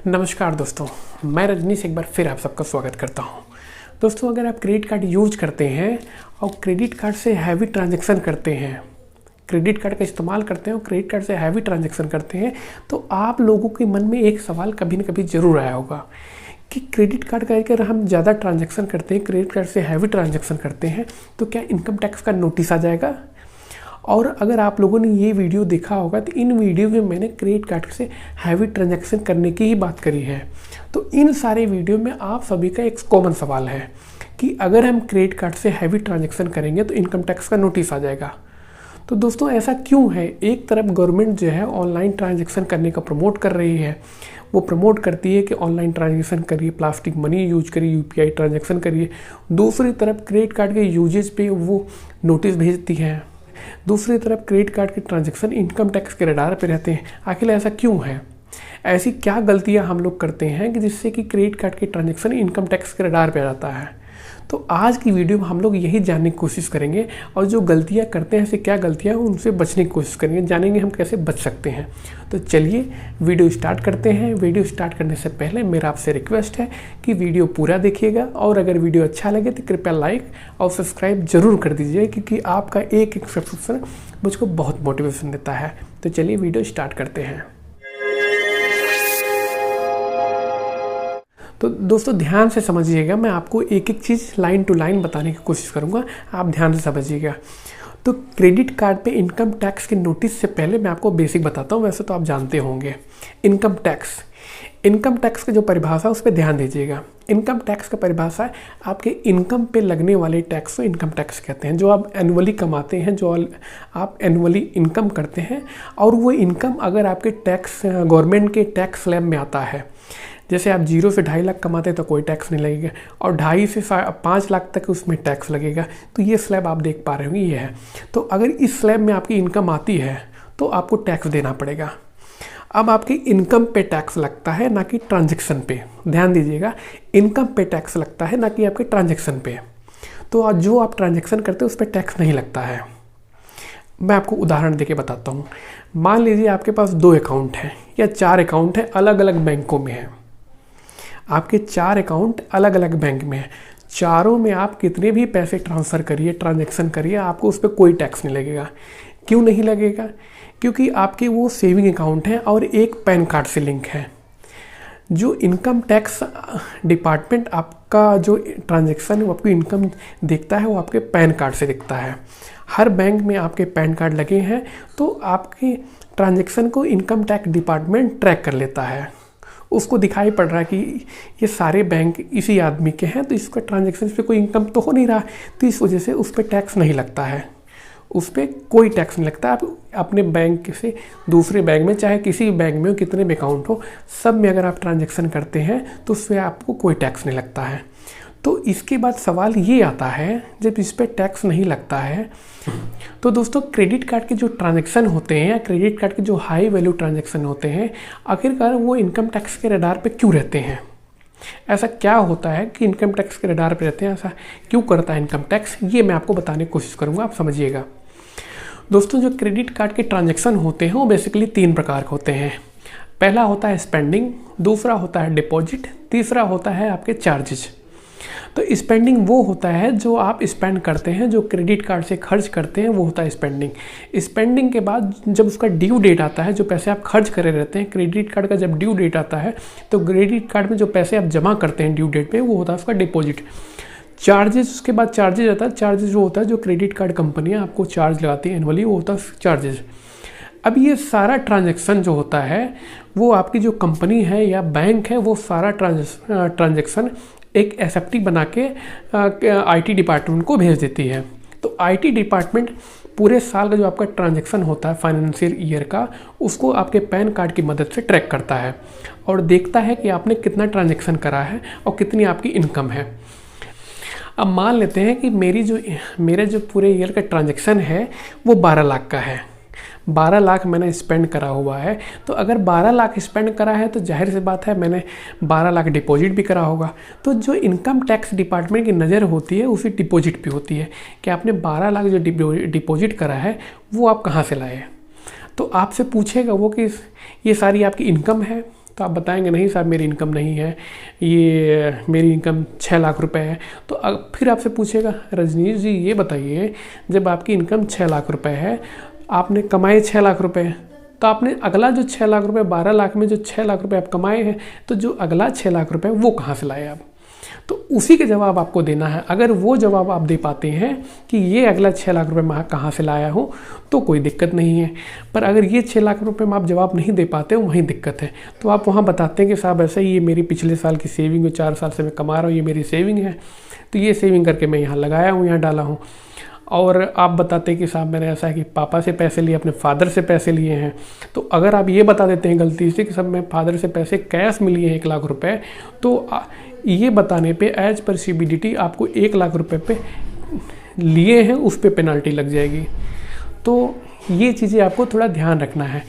नमस्कार दोस्तों, मैं रजनीश एक बार फिर आप सबका स्वागत करता हूं। दोस्तों, अगर आप क्रेडिट कार्ड यूज करते हैं और क्रेडिट कार्ड से हैवी ट्रांजैक्शन करते हैं, क्रेडिट कार्ड का इस्तेमाल करते हैं और क्रेडिट कार्ड से हैवी ट्रांजैक्शन करते हैं, तो आप लोगों के मन में एक सवाल कभी न कभी ज़रूर आया होगा कि क्रेडिट कार्ड का अगर हम ज़्यादा ट्रांजैक्शन करते हैं, क्रेडिट कार्ड से हैवी ट्रांजैक्शन करते हैं, तो क्या इनकम टैक्स का नोटिस आ जाएगा। और अगर आप लोगों ने ये वीडियो देखा होगा तो इन वीडियो में मैंने क्रेडिट कार्ड से हैवी ट्रांजैक्शन करने की ही बात करी है। तो इन सारे वीडियो में आप सभी का एक कॉमन सवाल है कि अगर हम क्रेडिट कार्ड से हैवी ट्रांजैक्शन करेंगे तो इनकम टैक्स का नोटिस आ जाएगा। तो दोस्तों, ऐसा क्यों है? एक तरफ गवर्नमेंट जो है ऑनलाइन ट्रांजैक्शन करने का प्रमोट कर रही है, वो प्रमोट करती है कि ऑनलाइन ट्रांजैक्शन करिए, प्लास्टिक मनी यूज करिए, यूपीआई ट्रांजैक्शन करिए। दूसरी तरफ क्रेडिट कार्ड के यूजेज पे वो नोटिस भेजती है। दूसरी तरफ क्रेडिट कार्ड के ट्रांजैक्शन इनकम टैक्स के रडार पे रहते हैं। आखिर ऐसा क्यों है? ऐसी क्या गलतियां हम लोग करते हैं कि जिससे कि क्रेडिट कार्ड के ट्रांजैक्शन इनकम टैक्स के रडार पे आ जाता है? तो आज की वीडियो में हम लोग यही जानने की कोशिश करेंगे और जो गलतियां करते हैं, ऐसी क्या गलतियां हैं, उनसे बचने की कोशिश करेंगे, जानेंगे हम कैसे बच सकते हैं। तो चलिए वीडियो स्टार्ट करते हैं। वीडियो स्टार्ट करने से पहले मेरा आपसे रिक्वेस्ट है कि वीडियो पूरा देखिएगा और अगर वीडियो अच्छा लगे तो कृपया लाइक और सब्सक्राइब जरूर कर दीजिए, क्योंकि आपका एक एक सब्सक्रिप्शन मुझको बहुत मोटिवेशन देता है। तो चलिए वीडियो स्टार्ट करते हैं। तो दोस्तों, ध्यान से समझिएगा, मैं आपको एक एक चीज़ लाइन टू लाइन बताने की कोशिश करूंगा, आप ध्यान से समझिएगा। तो क्रेडिट कार्ड पे इनकम टैक्स के नोटिस से पहले मैं आपको बेसिक बताता हूँ। वैसे तो आप जानते होंगे इनकम टैक्स की जो परिभाषा उस पर ध्यान दीजिएगा। इनकम टैक्स का परिभाषा है आपके इनकम पे लगने वाले टैक्स को इनकम टैक्स कहते हैं। जो आप एनुअली कमाते हैं, जो आप एनुअली इनकम करते हैं, और वो इनकम अगर आपके टैक्स गवर्नमेंट के टैक्स स्लैब में आता है, जैसे आप 0 से 2.5 लाख कमाते हैं तो कोई टैक्स नहीं लगेगा, और 2.5 से 5 लाख तक उसमें टैक्स लगेगा। तो ये स्लैब आप देख पा रहे होंगे, ये है। तो अगर इस स्लैब में आपकी इनकम आती है तो आपको टैक्स देना पड़ेगा। अब आपकी इनकम पे टैक्स लगता है, ना कि ट्रांजैक्शन पे। ध्यान दीजिएगा, इनकम पे टैक्स लगता है, ना कि आपके ट्रांजैक्शन पे। तो जो आप ट्रांजैक्शन करते हैं उस पर टैक्स नहीं लगता है। मैं आपको उदाहरण देके बताता हूँ। मान लीजिए आपके पास 2 अकाउंट हैं या 4 अकाउंट हैं, अलग अलग बैंकों में हैं। आपके 4 अकाउंट अलग अलग बैंक में हैं। चारों में आप कितने भी पैसे ट्रांसफ़र करिए, ट्रांजैक्शन करिए, आपको उस पर कोई टैक्स नहीं लगेगा। क्यों नहीं लगेगा? क्योंकि आपके वो सेविंग अकाउंट हैं और एक पैन कार्ड से लिंक है। जो इनकम टैक्स डिपार्टमेंट आपका जो ट्रांजैक्शन वो आपकी इनकम देखता है, वो आपके पैन कार्ड से दिखता है। हर बैंक में आपके पैन कार्ड लगे हैं, तो आपके ट्रांजैक्शन को इनकम टैक्स डिपार्टमेंट ट्रैक कर लेता है। उसको दिखाई पड़ रहा है कि ये सारे बैंक इसी आदमी के हैं, तो इसका ट्रांजैक्शन पे कोई इनकम तो हो नहीं रहा, तो इस वजह से उस पर टैक्स नहीं लगता है। उस पर कोई टैक्स नहीं लगता। आप अपने बैंक से दूसरे बैंक में, चाहे किसी भी बैंक में हो, कितने भी अकाउंट हो, सब में अगर आप ट्रांजैक्शन करते हैं तो उस पर आपको कोई टैक्स नहीं लगता है। तो इसके बाद सवाल ये आता है, जब इस पर टैक्स नहीं लगता है तो दोस्तों, क्रेडिट कार्ड के जो ट्रांजैक्शन होते हैं या क्रेडिट कार्ड के जो हाई वैल्यू ट्रांजैक्शन होते हैं, आखिरकार वो इनकम टैक्स के रडार पे क्यों रहते हैं? ऐसा क्या होता है कि इनकम टैक्स के रडार पे रहते हैं? ऐसा क्यों करता है इनकम टैक्स? ये मैं आपको बताने की कोशिश करूँगा, आप समझिएगा। दोस्तों, जो क्रेडिट कार्ड के ट्रांजैक्शन होते हैं वो बेसिकली 3 प्रकार के होते हैं। पहला होता है स्पेंडिंग, दूसरा होता है डिपॉजिट, तीसरा होता है आपके चार्जेज। तो स्पेंडिंग वो होता है जो आप स्पेंड करते हैं, जो क्रेडिट कार्ड से खर्च करते हैं, वो होता है स्पेंडिंग। स्पेंडिंग के बाद जब उसका ड्यू डेट आता है, जो पैसे आप खर्च करे रहते हैं, क्रेडिट कार्ड का जब ड्यू डेट आता है तो क्रेडिट कार्ड में जो पैसे आप जमा करते हैं ड्यू डेट पे, वो होता है उसका डिपॉजिट। चार्जेस, उसके बाद चार्जेज आता है। चार्जेज वो होता है जो क्रेडिट कार्ड कंपनियाँ आपको चार्ज लगाती हैं एनुअली, वो होता है चार्जेज। अब ये सारा ट्रांजैक्शन जो होता है, वो आपकी जो कंपनी है या बैंक है, वो सारा ट्रांजैक्शन एक एसएफटी बना के आईटी डिपार्टमेंट को भेज देती है। तो आईटी डिपार्टमेंट पूरे साल का जो आपका ट्रांजैक्शन होता है फाइनेंशियल ईयर का, उसको आपके पैन कार्ड की मदद से ट्रैक करता है और देखता है कि आपने कितना ट्रांजैक्शन करा है और कितनी आपकी इनकम है। अब मान लेते हैं कि मेरे जो पूरे ईयर का ट्रांजैक्शन है वो 12 लाख का है। 12 लाख मैंने स्पेंड करा हुआ है। तो अगर 12 लाख स्पेंड करा है तो जाहिर सी बात है मैंने 12 लाख डिपॉजिट भी करा होगा। तो जो इनकम टैक्स डिपार्टमेंट की नज़र होती है उसी डिपॉजिट पे होती है कि आपने 12 लाख जो डिपॉजिट करा है वो आप कहाँ से लाए। तो आपसे पूछेगा वो कि ये सारी आपकी इनकम है, तो आप बताएंगे नहीं साहब मेरी इनकम नहीं है, ये मेरी इनकम 6 लाख रुपए है। तो फिर आपसे पूछेगा रजनीश जी ये बताइए, जब आपकी इनकम 6 लाख रुपए है, आपने कमाए 6 लाख रुपए, तो आपने अगला जो 6 लाख रुपए, 12 लाख में जो 6 लाख रुपए आप कमाए हैं, तो जो अगला 6 लाख रुपए वो कहाँ से लाए आप? तो उसी के जवाब आपको देना है। अगर वो जवाब आप दे पाते हैं कि ये अगला 6 लाख रुपए मैं कहाँ से लाया हूँ, तो कोई दिक्कत नहीं है। पर अगर ये 6 लाख रुपए में आप जवाब नहीं दे पाते हो, वहीं दिक्कत है। तो आप वहाँ बताते हैं कि साहब ऐसा ही, ये मेरी पिछले साल की सेविंग है, 4 साल से मैं कमा रहा हूँ, ये मेरी सेविंग है, तो ये सेविंग करके मैं यहाँ लगाया हूँ, यहाँ डाला हूँ। और आप बताते हैं कि साहब मैंने ऐसा है कि पापा से पैसे लिए, अपने फादर से पैसे लिए हैं। तो अगर आप ये बता देते हैं गलती से कि सब मैं फादर से पैसे कैश में लिए हैं 1 लाख रुपए, तो ये बताने पे एज पर CBDT आपको 1 लाख रुपए पे लिए हैं उस पर पेनल्टी लग जाएगी। तो ये चीज़ें आपको थोड़ा ध्यान रखना है।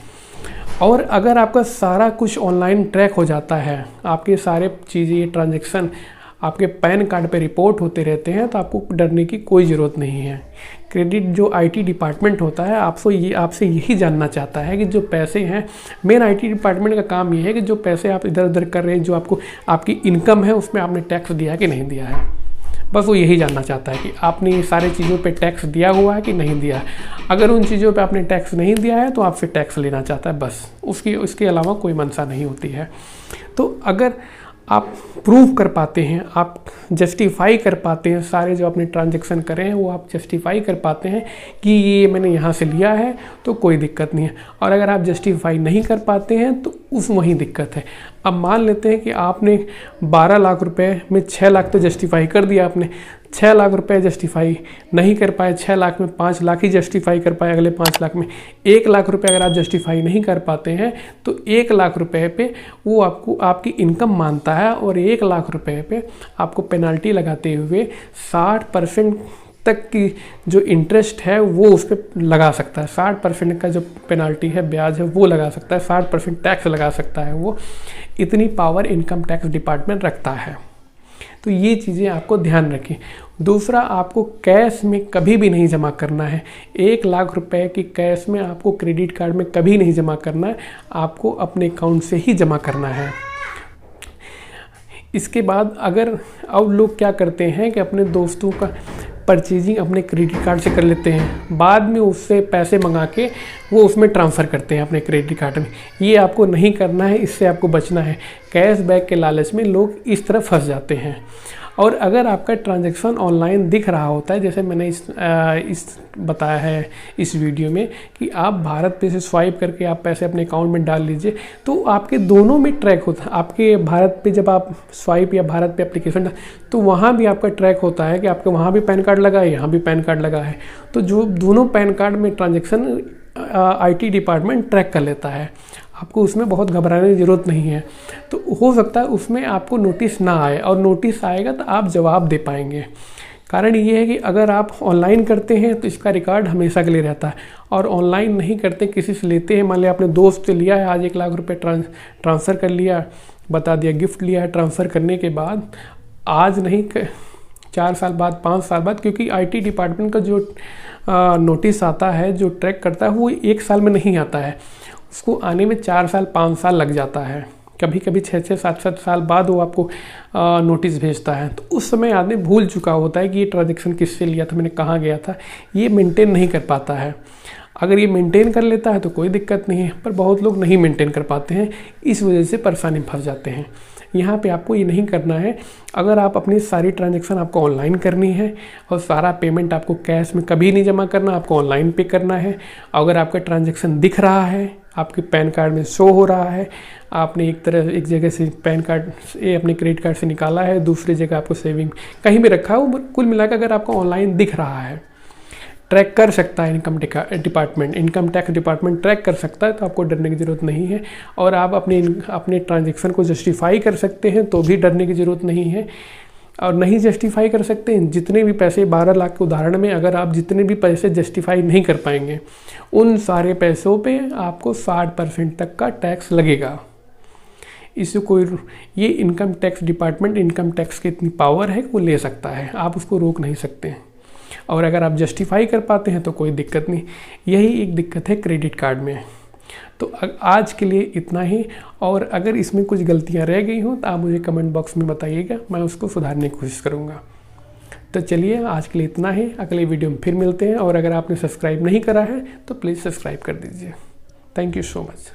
और अगर आपका सारा कुछ ऑनलाइन ट्रैक हो जाता है, आपके सारे चीज़ें ट्रांजैक्शन आपके पैन कार्ड पे रिपोर्ट होते रहते हैं, तो आपको डरने की कोई ज़रूरत नहीं है। क्रेडिट जो IT डिपार्टमेंट होता है आपसे यही जानना चाहता है कि जो पैसे हैं, मेन IT डिपार्टमेंट का काम ये है कि जो पैसे आप इधर उधर कर रहे हैं, जो आपकी इनकम है उसमें आपने टैक्स दिया है कि नहीं दिया है। बस वो यही जानना चाहता है कि आपने ये सारी चीज़ों पे टैक्स दिया हुआ है कि नहीं दिया है। अगर उन चीज़ों पे आपने टैक्स नहीं दिया है तो आपसे टैक्स लेना चाहता है, बस उसके अलावा कोई मंशा नहीं होती है। तो अगर आप प्रूव कर पाते हैं, आप जस्टिफाई कर पाते हैं, सारे जो आपने ट्रांजैक्शन करे हैं वो आप जस्टिफाई कर पाते हैं कि ये मैंने यहाँ से लिया है, तो कोई दिक्कत नहीं है। और अगर आप जस्टिफाई नहीं कर पाते हैं तो वही दिक्कत है। अब मान लेते हैं कि आपने 12 लाख रुपए में 6 लाख तो जस्टिफाई कर दिया, आपने 6 लाख रुपए जस्टिफाई नहीं कर पाए, 6 लाख में 5 लाख ही जस्टिफाई कर पाए, अगले 5 लाख में 1 लाख रुपए अगर आप जस्टिफाई नहीं कर पाते हैं तो 1 लाख रुपए पे वो आपको आपकी इनकम मानता है और 1 लाख रुपए पे आपको पेनल्टी लगाते हुए 60% तक की जो इंटरेस्ट है वो उस पर लगा सकता है। 60% का जो पेनल्टी है, ब्याज है, वो लगा सकता है, 60% टैक्स लगा सकता है। वो इतनी पावर इनकम टैक्स डिपार्टमेंट रखता है। तो ये चीज़ें आपको ध्यान रखें। दूसरा, आपको कैश में कभी भी नहीं जमा करना है। 1 लाख रुपए की कैश में आपको क्रेडिट कार्ड में कभी नहीं जमा करना है, आपको अपने अकाउंट से ही जमा करना है। इसके बाद अगर अब लोग क्या करते हैं कि अपने दोस्तों का परचेजिंग अपने क्रेडिट कार्ड से कर लेते हैं, बाद में उससे पैसे मंगा के वो उसमें ट्रांसफ़र करते हैं अपने क्रेडिट कार्ड में। ये आपको नहीं करना है, इससे आपको बचना है। कैशबैक के लालच में लोग इस तरह फंस जाते हैं। और अगर आपका ट्रांजैक्शन ऑनलाइन दिख रहा होता है, जैसे मैंने इस बताया है इस वीडियो में कि आप भारत पे से स्वाइप करके आप पैसे अपने अकाउंट में डाल लीजिए, तो आपके दोनों में ट्रैक होता है। आपके भारत पे जब आप स्वाइप या भारत पे एप्लीकेशन, तो वहाँ भी आपका ट्रैक होता है कि आपके वहाँ भी पैन कार्ड लगा है, यहाँ भी पैन कार्ड लगा है। तो जो दोनों पैन कार्ड में ट्रांजैक्शन IT डिपार्टमेंट ट्रैक कर लेता है। आपको उसमें बहुत घबराने की ज़रूरत नहीं है। तो हो सकता है उसमें आपको नोटिस ना आए, और नोटिस आएगा तो आप जवाब दे पाएंगे। कारण ये है कि अगर आप ऑनलाइन करते हैं तो इसका रिकॉर्ड हमेशा के लिए रहता है, और ऑनलाइन नहीं करते, किसी से लेते हैं, मान लिया आपने दोस्त से लिया है, आज 1 लाख रुपए ट्रांसफ़र कर लिया, बता दिया गिफ्ट लिया है, ट्रांसफ़र करने के बाद आज नहीं 4 साल बाद, 5 साल बाद, क्योंकि IT डिपार्टमेंट का जो नोटिस आता है, जो ट्रैक करता है, वो 1 साल में नहीं आता है, उसको आने में 4 साल 5 साल लग जाता है। कभी कभी 6-6 7-7 साल बाद वो आपको नोटिस भेजता है। तो उस समय आदमी भूल चुका होता है कि ये ट्रांजैक्शन किससे लिया था, मैंने कहाँ गया था, ये मेंटेन नहीं कर पाता है। अगर ये मेंटेन कर लेता है तो कोई दिक्कत नहीं है, पर बहुत लोग नहीं मेंटेन कर पाते हैं, इस वजह से परेशानी फंस जाते हैं। यहाँ पे आपको ये नहीं करना है। अगर आप अपनी सारी ट्रांजैक्शन आपको ऑनलाइन करनी है और सारा पेमेंट आपको कैश में कभी नहीं जमा करना, आपको ऑनलाइन पे करना है। अगर आपका ट्रांजैक्शन दिख रहा है, आपके पैन कार्ड में शो हो रहा है, आपने एक जगह से पैन कार्ड से अपने क्रेडिट कार्ड से निकाला है, दूसरी जगह आपको सेविंग कहीं भी रखा है, वो कुल मिलाकर अगर आपको ऑनलाइन दिख रहा है, ट्रैक कर सकता है इनकम टैक्स डिपार्टमेंट ट्रैक कर सकता है, तो आपको डरने की ज़रूरत नहीं है। और आप अपने ट्रांजैक्शन को जस्टिफाई कर सकते हैं, तो भी डरने की ज़रूरत नहीं है। और नहीं जस्टिफाई कर सकते हैं, जितने भी पैसे 12 लाख के उदाहरण में अगर आप जितने भी पैसे जस्टिफाई नहीं कर पाएंगे, उन सारे पैसों पे आपको 60% तक का टैक्स लगेगा। इससे ये income tax department, income tax की इतनी पावर है कि वो ले सकता है, आप उसको रोक नहीं सकते। और अगर आप जस्टिफाई कर पाते हैं तो कोई दिक्कत नहीं। यही एक दिक्कत है क्रेडिट कार्ड में। तो आज के लिए इतना ही, और अगर इसमें कुछ गलतियाँ रह गई हों तो आप मुझे कमेंट बॉक्स में बताइएगा, मैं उसको सुधारने की कोशिश करूँगा। तो चलिए आज के लिए इतना ही, अगले वीडियो में फिर मिलते हैं। और अगर आपने सब्सक्राइब नहीं करा है तो प्लीज़ सब्सक्राइब कर दीजिए। Thank you so much.